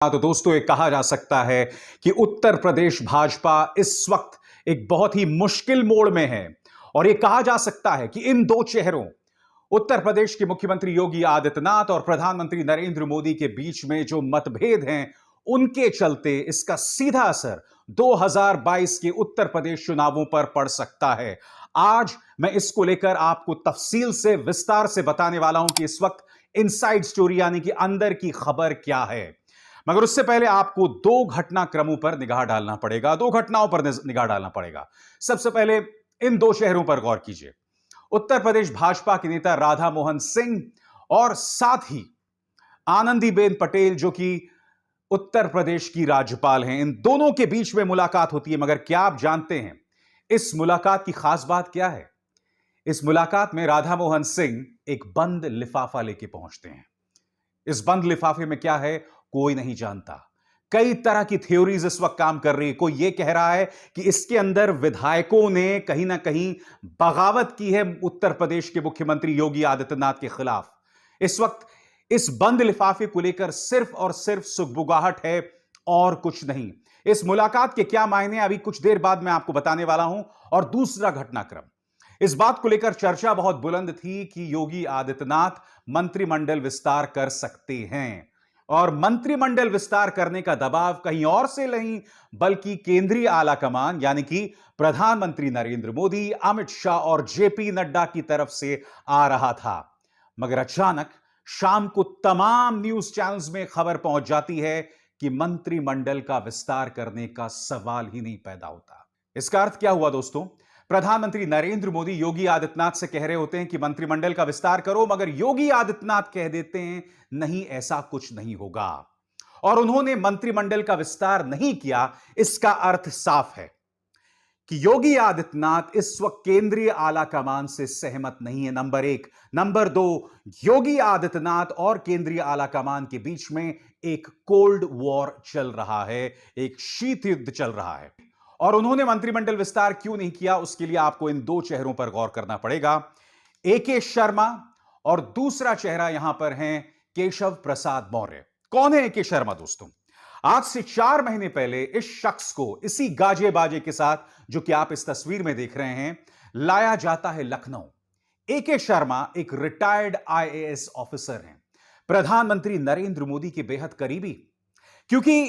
तो दोस्तों ये कहा जा सकता है कि उत्तर प्रदेश भाजपा इस वक्त एक बहुत ही मुश्किल मोड़ में है और ये कहा जा सकता है कि इन दो चेहरों उत्तर प्रदेश के मुख्यमंत्री योगी आदित्यनाथ और प्रधानमंत्री नरेंद्र मोदी के बीच में जो मतभेद हैं उनके चलते इसका सीधा असर 2022 के उत्तर प्रदेश चुनावों पर पड़ सकता है। आज मैं इसको लेकर आपको तफसील से विस्तार से बताने वाला हूं कि इस वक्त इनसाइड स्टोरी यानी कि अंदर की खबर क्या है। मगर उससे पहले आपको दो घटनाक्रमों पर निगाह डालना पड़ेगा, दो घटनाओं पर निगाह डालना पड़ेगा। सबसे पहले इन दो शहरों पर गौर कीजिए। उत्तर प्रदेश भाजपा के नेता राधा मोहन सिंह और साथ ही आनंदीबेन पटेल जो कि उत्तर प्रदेश की राज्यपाल हैं, इन दोनों के बीच में मुलाकात होती है। मगर क्या आप जानते हैं इस मुलाकात की खास बात क्या है? इस मुलाकात में राधा मोहन सिंह एक बंद लिफाफा लेके पहुंचते हैं। इस बंद लिफाफे में क्या है कोई नहीं जानता। कई तरह की थ्योरीज इस वक्त काम कर रही है। कोई यह कह रहा है कि इसके अंदर विधायकों ने कहीं ना कहीं बगावत की है उत्तर प्रदेश के मुख्यमंत्री योगी आदित्यनाथ के खिलाफ। इस वक्त इस बंद लिफाफे को लेकर सिर्फ और सिर्फ सुगबुगाहट है और कुछ नहीं। इस मुलाकात के क्या मायने अभी कुछ देर बाद मैं आपको बताने वाला हूं। और दूसरा घटनाक्रम, इस बात को लेकर चर्चा बहुत बुलंद थी कि योगी आदित्यनाथ मंत्रिमंडल विस्तार कर सकते हैं और मंत्रिमंडल विस्तार करने का दबाव कहीं और से नहीं बल्कि केंद्रीय आलाकमान यानी कि प्रधानमंत्री नरेंद्र मोदी, अमित शाह और जेपी नड्डा की तरफ से आ रहा था। मगर अचानक शाम को तमाम न्यूज चैनल्स में खबर पहुंच जाती है कि मंत्रिमंडल का विस्तार करने का सवाल ही नहीं पैदा होता। इसका अर्थ क्या हुआ दोस्तों? प्रधानमंत्री नरेंद्र मोदी योगी आदित्यनाथ से कह रहे होते हैं कि मंत्रिमंडल का विस्तार करो, मगर योगी आदित्यनाथ कह देते हैं नहीं, ऐसा कुछ नहीं होगा। और उन्होंने मंत्रिमंडल का विस्तार नहीं किया। इसका अर्थ साफ है कि योगी आदित्यनाथ इस वक्त केंद्रीय आलाकमान से सहमत नहीं है, नंबर एक। नंबर दो, योगी आदित्यनाथ और केंद्रीय आलाकमान के बीच में एक कोल्ड वॉर चल रहा है, एक शीत युद्ध चल रहा है। और उन्होंने मंत्रिमंडल विस्तार क्यों नहीं किया, उसके लिए आपको इन दो चेहरों पर गौर करना पड़ेगा। एके शर्मा और दूसरा चेहरा यहां पर हैं केशव प्रसाद मौर्य। कौन है एके शर्मा दोस्तों? आज से 4 महीने पहले इस शख्स को इसी गाजे बाजे के साथ जो कि आप इस तस्वीर में देख रहे हैं लाया जाता है लखनऊ। एके शर्मा एक रिटायर्ड आईएएस ऑफिसर हैं, प्रधानमंत्री नरेंद्र मोदी के बेहद करीबी। क्योंकि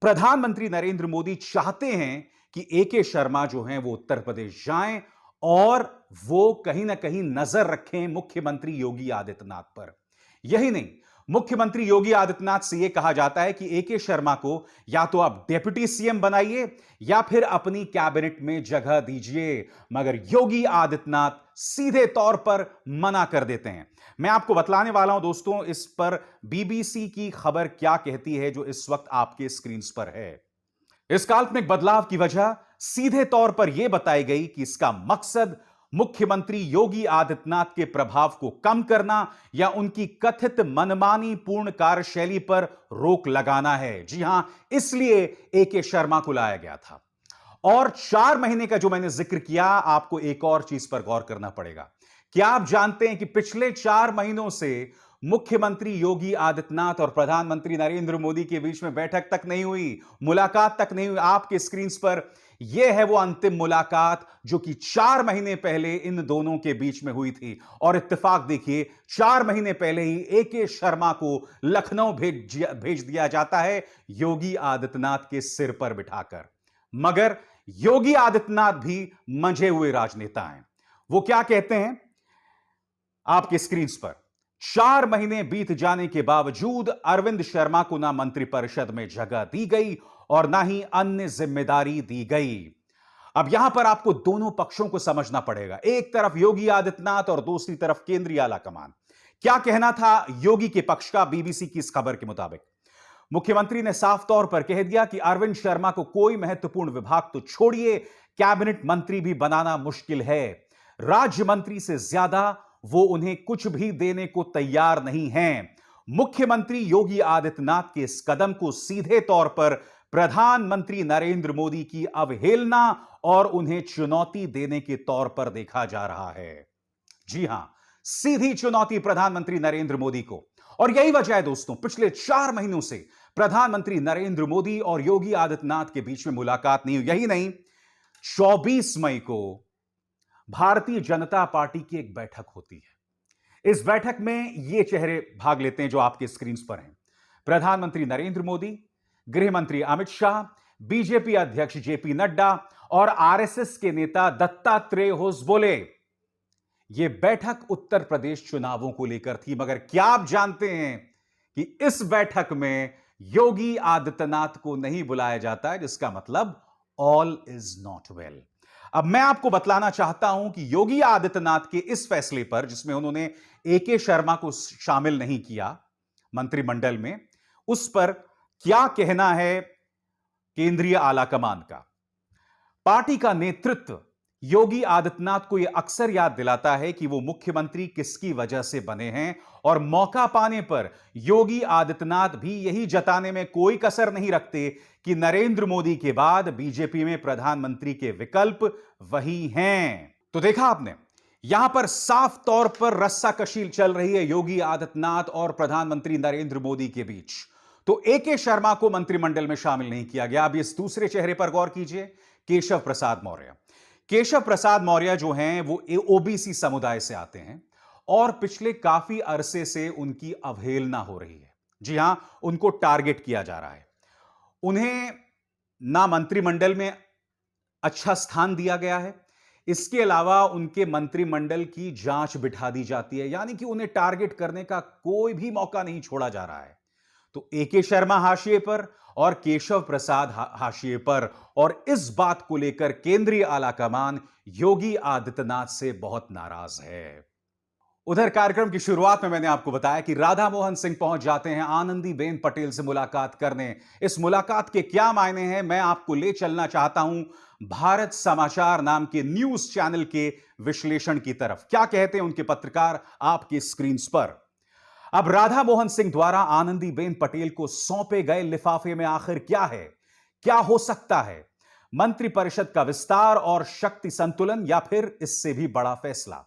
प्रधानमंत्री नरेंद्र मोदी चाहते हैं कि एके शर्मा जो हैं वो उत्तर प्रदेश जाएं और वो कहीं ना कहीं नजर रखें मुख्यमंत्री योगी आदित्यनाथ पर। यही नहीं, मुख्यमंत्री योगी आदित्यनाथ से यह कहा जाता है कि एके शर्मा को या तो आप डिप्टी सीएम बनाइए या फिर अपनी कैबिनेट में जगह दीजिए। मगर योगी आदित्यनाथ सीधे तौर पर मना कर देते हैं। मैं आपको बतलाने वाला हूं दोस्तों इस पर बीबीसी की खबर क्या कहती है जो इस वक्त आपके स्क्रीन पर है। इस काल्पनिक बदलाव की वजह सीधे तौर पर यह बताई गई कि इसका मकसद मुख्यमंत्री योगी आदित्यनाथ के प्रभाव को कम करना या उनकी कथित मनमानी पूर्ण कार्यशैली पर रोक लगाना है। जी हां, इसलिए एके शर्मा को लाया गया था। और 4 महीने का जो मैंने जिक्र किया, आपको एक और चीज पर गौर करना पड़ेगा। क्या आप जानते हैं कि पिछले 4 महीनों से मुख्यमंत्री योगी आदित्यनाथ और प्रधानमंत्री नरेंद्र मोदी के बीच में बैठक तक नहीं हुई, मुलाकात तक नहीं हुई। आपके स्क्रीन पर यह है वो अंतिम मुलाकात जो कि 4 महीने पहले इन दोनों के बीच में हुई थी। और इत्तेफाक देखिए, 4 महीने पहले ही एके शर्मा को लखनऊ भेज दिया जाता है योगी आदित्यनाथ के सिर पर बिठाकर। मगर योगी आदित्यनाथ भी मंझे हुए राजनेता हैं। वो क्या कहते हैं आपके स्क्रीन पर? 4 महीने बीत जाने के बावजूद अरविंद शर्मा को ना मंत्रिपरिषद में जगह दी गई और ना ही अन्य जिम्मेदारी दी गई। अब यहां पर आपको दोनों पक्षों को समझना पड़ेगा। एक तरफ योगी आदित्यनाथ और दूसरी तरफ केंद्रीय आलाकमान। क्या कहना था योगी के पक्ष का? बीबीसी की इस खबर के मुताबिक मुख्यमंत्री ने साफ तौर पर कह दिया कि अरविंद शर्मा को कोई महत्वपूर्ण विभाग तो छोड़िए, कैबिनेट मंत्री भी बनाना मुश्किल है। राज्य मंत्री से ज्यादा वो उन्हें कुछ भी देने को तैयार नहीं हैं। मुख्यमंत्री योगी आदित्यनाथ के इस कदम को सीधे तौर पर प्रधानमंत्री नरेंद्र मोदी की अवहेलना और उन्हें चुनौती देने के तौर पर देखा जा रहा है। जी हां, सीधी चुनौती प्रधानमंत्री नरेंद्र मोदी को। और यही वजह है दोस्तों, पिछले 4 महीनों से प्रधानमंत्री नरेंद्र मोदी और योगी आदित्यनाथ के बीच में मुलाकात नहीं हुई। यही नहीं, 24 मई को भारतीय जनता पार्टी की एक बैठक होती है। इस बैठक में ये चेहरे भाग लेते हैं जो आपके स्क्रीन पर हैं। प्रधानमंत्री नरेंद्र मोदी, गृह मंत्री अमित शाह, बीजेपी अध्यक्ष जेपी नड्डा और आरएसएस के नेता दत्तात्रेय होसबोले। यह बैठक उत्तर प्रदेश चुनावों को लेकर थी, मगर क्या आप जानते हैं कि इस बैठक में योगी आदित्यनाथ को नहीं बुलाया जाता है, जिसका मतलब ऑल इज नॉट वेल। अब मैं आपको बतलाना चाहता हूं कि योगी आदित्यनाथ के इस फैसले पर, जिसमें उन्होंने एके शर्मा को शामिल नहीं किया मंत्रिमंडल में, उस पर क्या कहना है केंद्रीय आलाकमान का। पार्टी का नेतृत्व योगी आदित्यनाथ को यह अक्सर याद दिलाता है कि वो मुख्यमंत्री किसकी वजह से बने हैं, और मौका पाने पर योगी आदित्यनाथ भी यही जताने में कोई कसर नहीं रखते कि नरेंद्र मोदी के बाद बीजेपी में प्रधानमंत्री के विकल्प वही हैं। तो देखा आपने, यहां पर साफ तौर पर रस्साकशी चल रही है योगी आदित्यनाथ और प्रधानमंत्री नरेंद्र मोदी के बीच। तो एके शर्मा को मंत्रिमंडल में शामिल नहीं किया गया। अब इस दूसरे चेहरे पर गौर कीजिए, केशव प्रसाद मौर्य। केशव प्रसाद मौर्य जो हैं वो ओबीसी समुदाय से आते हैं और पिछले काफी अरसे से उनकी अवहेलना हो रही है। जी हां, उनको टारगेट किया जा रहा है। उन्हें ना मंत्रिमंडल में अच्छा स्थान दिया गया है, इसके अलावा उनके मंत्रिमंडल की जांच बिठा दी जाती है, यानी कि उन्हें टारगेट करने का कोई भी मौका नहीं छोड़ा जा रहा है। तो एके शर्मा हाशिए पर और केशव प्रसाद हाशिए पर, और इस बात को लेकर केंद्रीय आलाकमान योगी आदित्यनाथ से बहुत नाराज है। उधर कार्यक्रम की शुरुआत में मैंने आपको बताया कि राधा मोहन सिंह पहुंच जाते हैं आनंदीबेन पटेल से मुलाकात करने। इस मुलाकात के क्या मायने हैं, मैं आपको ले चलना चाहता हूं भारत समाचार नाम के न्यूज चैनल के विश्लेषण की तरफ। क्या कहते हैं उनके पत्रकार आपकी स्क्रीन पर। अब राधा मोहन सिंह द्वारा आनंदीबेन पटेल को सौंपे गए लिफाफे में आखिर क्या है, क्या हो सकता है? मंत्रिपरिषद का विस्तार और शक्ति संतुलन, या फिर इससे भी बड़ा फैसला?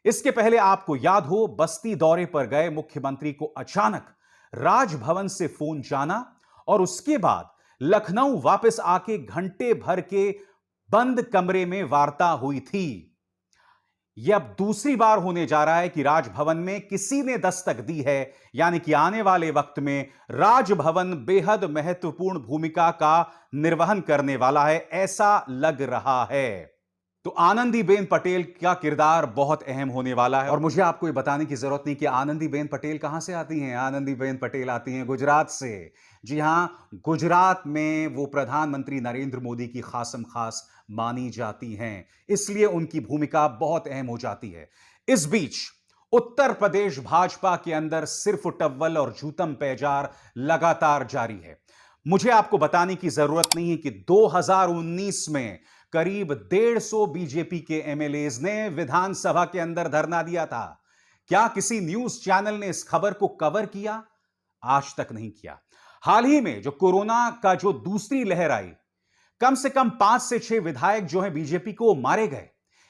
इसके पहले आपको याद हो, बस्ती दौरे पर गए मुख्यमंत्री को अचानक राजभवन से फोन जाना और उसके बाद लखनऊ वापस आके घंटे भर के बंद कमरे में वार्ता हुई थी। यह अब दूसरी बार होने जा रहा है कि राजभवन में किसी ने दस्तक दी है, यानी कि आने वाले वक्त में राजभवन बेहद महत्वपूर्ण भूमिका का निर्वहन करने वाला है, ऐसा लग रहा है। तो आनंदीबेन पटेल का किरदार बहुत अहम होने वाला है। और मुझे आपको यह बताने की जरूरत नहीं कि आनंदीबेन पटेल कहां से आती हैं। आनंदीबेन पटेल आती हैं गुजरात से। जी हां, गुजरात में वो प्रधानमंत्री नरेंद्र मोदी की खासम खास मानी जाती हैं, इसलिए उनकी भूमिका बहुत अहम हो जाती है। इस बीच उत्तर प्रदेश भाजपा के अंदर सिर्फ टव्वल और जूतम पैजार लगातार जारी है। मुझे आपको बताने की जरूरत नहीं है कि 2019 में करीब 150 बीजेपी के एमएलएज ने विधानसभा के अंदर धरना दिया था। क्या किसी न्यूज चैनल ने इस खबर को कवर किया? आज तक नहीं किया। हाल ही में जो कोरोना का जो दूसरी लहर आई, कम से कम 5 से 6 विधायक जो हैं बीजेपी को मारे गए।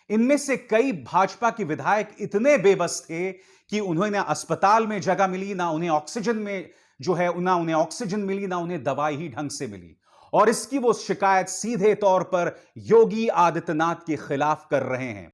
इनमें से कई भाजपा के विधायक इतने बेबस थे कि उन्हें ना अस्पताल में जगह मिली, ना उन्हें ऑक्सीजन में जो है ना उन्हें ऑक्सीजन मिली, ना उन्हें दवाई ही ढंग से मिली। और इसकी वो शिकायत सीधे तौर पर योगी आदित्यनाथ के खिलाफ कर रहे हैं।